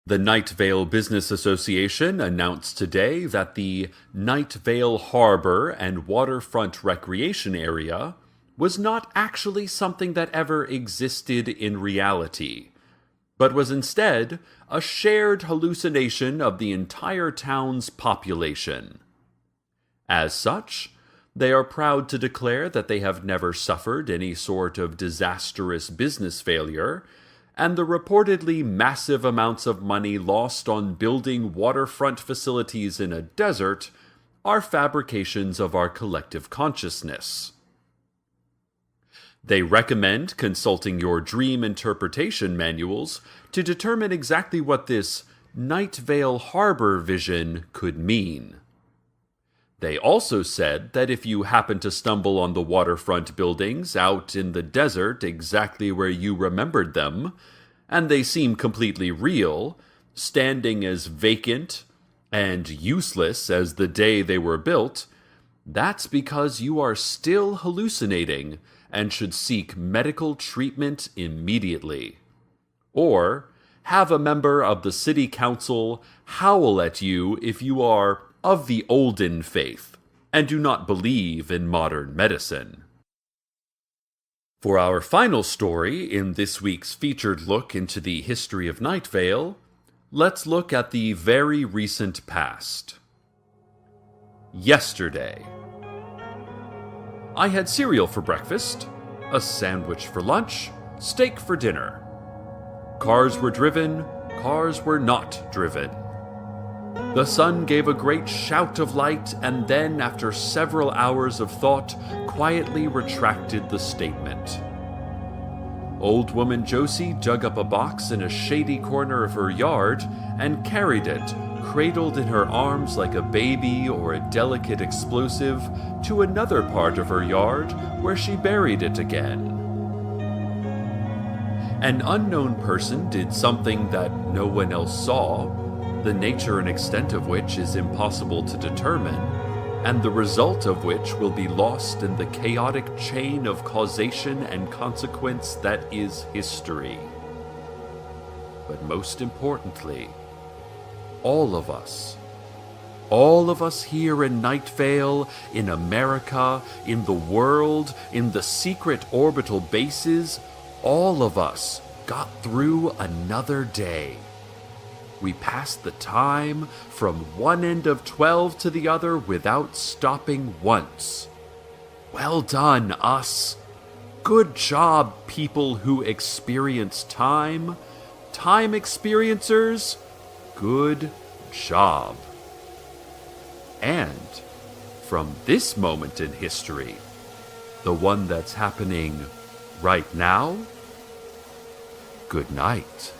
The Nightvale Business Association announced today that the Nightvale Harbor and Waterfront Recreation Area was not actually something that ever existed in reality, but was instead a shared hallucination of the entire town's population. As such, they are proud to declare that they have never suffered any sort of disastrous business failure, and the reportedly massive amounts of money lost on building waterfront facilities in a desert are fabrications of our collective consciousness. They recommend consulting your dream interpretation manuals to determine exactly what this Nightvale Harbor vision could mean. They also said that if you happen to stumble on the waterfront buildings out in the desert exactly where you remembered them, and they seem completely real, standing as vacant and useless as the day they were built, that's because you are still hallucinating and should seek medical treatment immediately. Or have a member of the city council howl at you if you are of the olden faith and do not believe in modern medicine. For our final story in this week's featured look into the history of Nightvale, let's look at the very recent past. Yesterday. I had cereal for breakfast, a sandwich for lunch, steak for dinner. Cars were driven, cars were not driven. The sun gave a great shout of light and then, after several hours of thought, quietly retracted the statement. Old woman Josie dug up a box in a shady corner of her yard and carried it, cradled in her arms like a baby or a delicate explosive, to another part of her yard where she buried it again. An unknown person did something that no one else saw, the nature and extent of which is impossible to determine, and the result of which will be lost in the chaotic chain of causation and consequence that is history. But most importantly, all of us here in Nightvale, in America, in the world, in the secret orbital bases, all of us got through another day. We passed the time from one end of 12 to the other without stopping once. Well done, us. Good job, people who experience time. Time experiencers, good job. And from this moment in history, the one that's happening right now, good night.